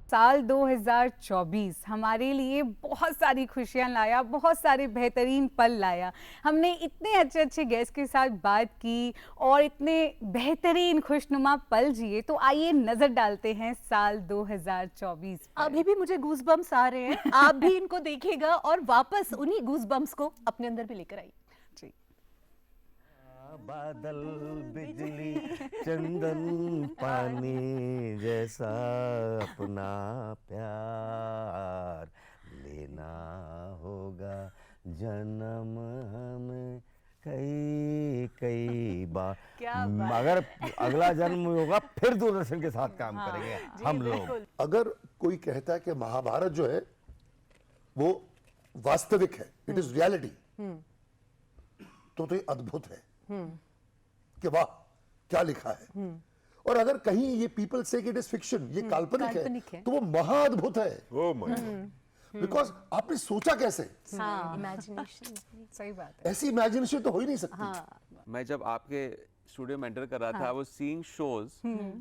साल 2024 हमारे लिए बहुत सारी खुशियां लाया, बहुत सारे बेहतरीन पल लाया। हमने इतने अच्छे अच्छे गेस्ट के साथ बात की और इतने बेहतरीन खुशनुमा पल जिए। तो आइए नजर डालते हैं साल 2024 पर। अभी भी मुझे गूज बम्स आ रहे हैं। आप भी इनको देखिएगा और वापस उन्हीं गूज बम्स को अपने अंदर भी लेकर आइए। जी। बादल बिजली चंदन पानी जैसा अपना प्यार लेना होगा जन्म हमें कई कई बार। क्या बात। अगर अगला जन्म होगा फिर दूरदर्शन के साथ काम करेंगे हम लोग। अगर कोई कहता है कि महाभारत जो है वो वास्तविक है, इट इज रियलिटी, तो ये अद्भुत है कि वाह क्या लिखा है। और अगर कहीं ये पीपल से इट इज फिक्शन, ये काल्पनिक है, तो वो महाअद्भुत है। ओ माय बिकॉज आपने सोचा कैसे? इमेजिनेशन। सही बात है। ऐसी इमेजिनेशन तो हो ही नहीं सकती। मैं जब आपके स्टूडियो में एंटर कर रहा था, आई वाज सीइंग शोज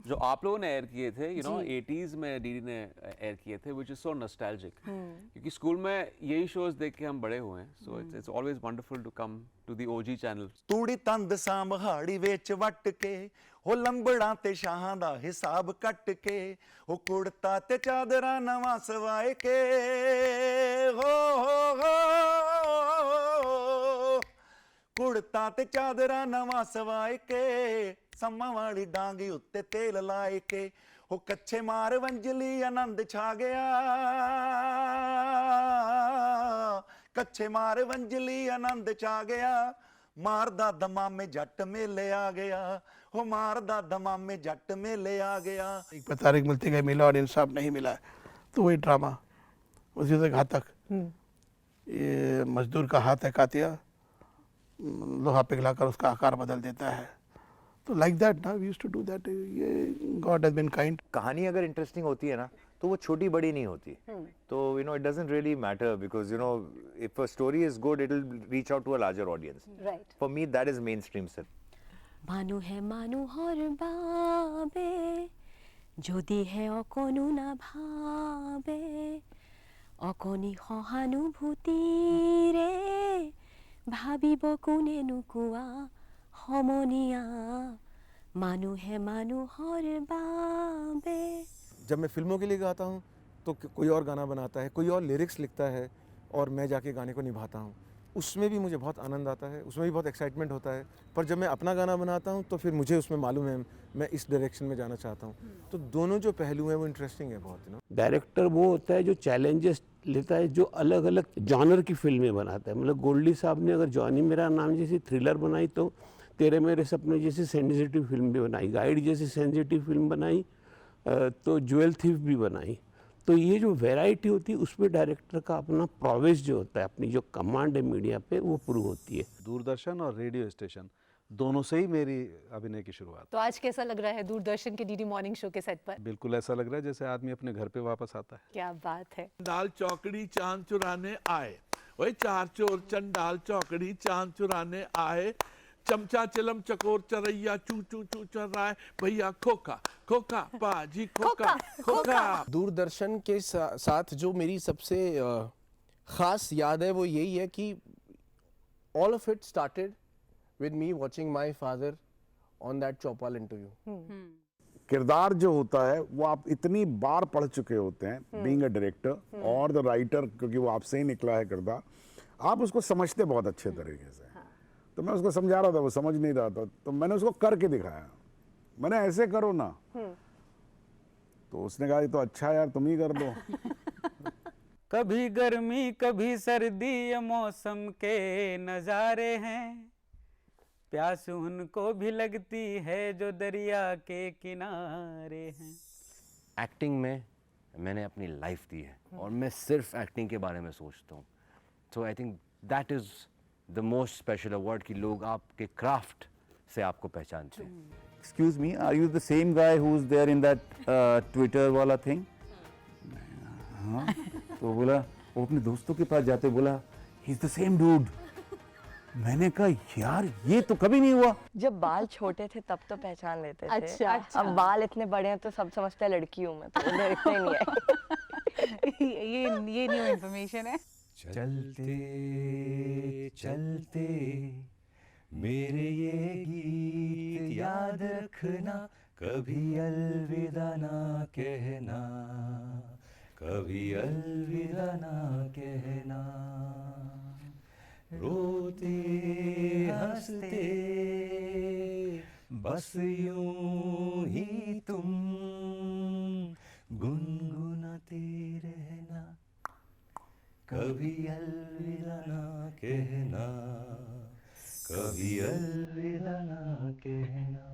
जो आप लोगों ने एयर किए थे, 80s में डीडी ने एयर किए थे, व्हिच इज सो नॉस्टैल्जिक। क्योंकि स्कूल में यही शोज देख के हम बड़े हुए हैं, so it's always wonderful to come to the OG channel. ਤੂੜੀ ਤੰਦ ਸਾਂਭਾੜੀ ਵਿੱਚ ਵੱਟ ਕੇ ਉਹ ਲੰਬੜਾਂ ਤੇ ਸ਼ਾਹਾਂ ਦਾ ਹਿਸਾਬ ਕੱਟ ਕੇ ਉਹ ਕੁੜਤਾ ਤੇ ਚਾਦਰਾਂ ਨਵਾਂ ਸਵਾਏ ਕੇ ਹੋ ਕੁੜਤਾ ਤੇ ਚਾਦਰਾਂ ਨਵਾਂ ਸਵਾਏ ਕੇ ਸੰਮਾਂ ਵਾਲੀ ਡਾਂਗੀ ਉੱਤੇ ਤੇਲ ਲਾਏ ਕੇ ਉਹ ਕੱਛੇ ਮਾਰ ਵੰਜਲੀ ਆਨੰਦ ਛਾ ਗਿਆ ਕੱਛੇ ਮਾਰ ਵੰਜਲੀ ਆਨੰਦ ਛਾ ਗਿਆ ਮਾਰਦਾ ਦਮਾਮੇ ਜੱਟ ਮੇਲੇ ਆ ਗਿਆ ਉਹ ਮਾਰਦਾ ਦਮਾਮੇ जट मेले आ गया। एक पर तारीख मिलती गई, मिला और इंसाफ नहीं मिला, तो वही ड्रामा उसी से घातक। ये मजदूर का हाथ है कातिया, लोहा पिघलाकर उसका आकार बदल देता है। तो लाइक दैट ना we used to do that. ये गॉड हैज बीन काइंड। कहानी अगर इंटरेस्टिंग होती है ना तो वो छोटी बड़ी नहीं होती। तो it doesn't really matter because if a story is good it will reach out to a larger audience. Right. For me that is mainstream सिर्फ। মানু হে মানুহৰ বাবে যদিহে অকণো নাভাবে অকণি সহানুভূতিৰে ভাবিব কোনেনো কোৱা সমনীয়া মানুহে মানুহৰ বাবে। जब मैं फिल्मों के लिए गाता हूँ तो कोई और गाना बनाता है, कोई और लिरिक्स लिखता है और मैं जाके गाने को निभाता हूँ। उसमें भी मुझे बहुत आनंद आता है, उसमें भी बहुत एक्साइटमेंट होता है। पर जब मैं अपना गाना बनाता हूँ तो फिर मुझे उसमें मालूम है मैं इस डायरेक्शन में जाना चाहता हूँ। तो दोनों जो पहलू हैं वो इंटरेस्टिंग है बहुत। डायरेक्टर वो होता है जो चैलेंजेस लेता है, जो अलग अलग जॉनर की फिल्में बनाता है। मतलब गोल्डी साहब ने अगर जॉनी मेरा नाम जैसी थ्रिलर बनाई, तो तेरे मेरे सपने जैसी सेंसिटिव फिल्म भी बनाई, गाइड जैसी सेंसिटिव फिल्म बनाई, तो ज्वेल थीफ भी बनाई। तो ये जो वैरायटी होती है उसमें डायरेक्टर का अपना प्रोवेस जो होता है, अपनी जो कमांड है मीडिया पे, वो प्रूव होती है। दूरदर्शन और रेडियो स्टेशन दोनों से ही मेरी अभिनय की शुरुआत। तो आज कैसा लग रहा है दूरदर्शन के डीडी मॉर्निंग शो के सेट पर? बिल्कुल ऐसा लग रहा है जैसे आदमी अपने घर पे वापस आता है। क्या बात है। चंडाल चौकड़ी चांद चुराने आए, वही चार चोर चंडाल चौकड़ी चांद चुराने आए, चमचा चिलम चकोर चरैया चू चू चू चर रहा है भैया खोखा खोखा पाजी खोखा खोखा। दूरदर्शन के साथ जो मेरी सबसे ख़ास याद है वो यही है कि all of it started with me watching my father on that Chaupal interview. किरदार जो होता है वो आप इतनी बार पढ़ चुके होते हैं बीइंग अ डायरेक्टर और द राइटर, क्योंकि वो आपसे ही निकला है किरदार, आप उसको समझते बहुत अच्छे तरीके से। तो मैं उसको समझा रहा था, वो समझ नहीं रहा था, तो मैंने उसको करके दिखाया। मैंने ऐसे करो ना, तो उसने कहा ये तो अच्छा यार तुम ही कर दो। कभी गर्मी कभी सर्दी ये मौसम के नज़ारे हैं, प्यास उनको भी लगती है जो दरिया के किनारे हैं। एक्टिंग में मैंने अपनी लाइफ दी है और मैं सिर्फ एक्टिंग के बारे में सोचता हूँ। So I think that is the most special award कि लोग आपके क्राफ्ट से आपको पहचानते हैं। Excuse me, are you the same guy who's there in that Twitter वाला thing? हाँ, तो बोला वो अपने दोस्तों के पास जाते बोला he's the same dude. मैंने कहा यार ये तो कभी नहीं हुआ। जब बाल छोटे थे तब तो पहचान लेते थे। अच्छा। अब बाल इतने बड़े हैं तो सब समझते हैं लड़की हूँ मैं, तो देखते ही नहीं है। ये न्यू इन्फॉर्मेशन है। चलते चलते मेरे ये गीत याद रखना, कभी अलविदा ना कहना, कभी अलविदा ना कहना। रोते हंसते बस यूं ही तुम गुनगुनाते रहना, कभी अलविदा ना कहना, कभी अलविदा ना कहना।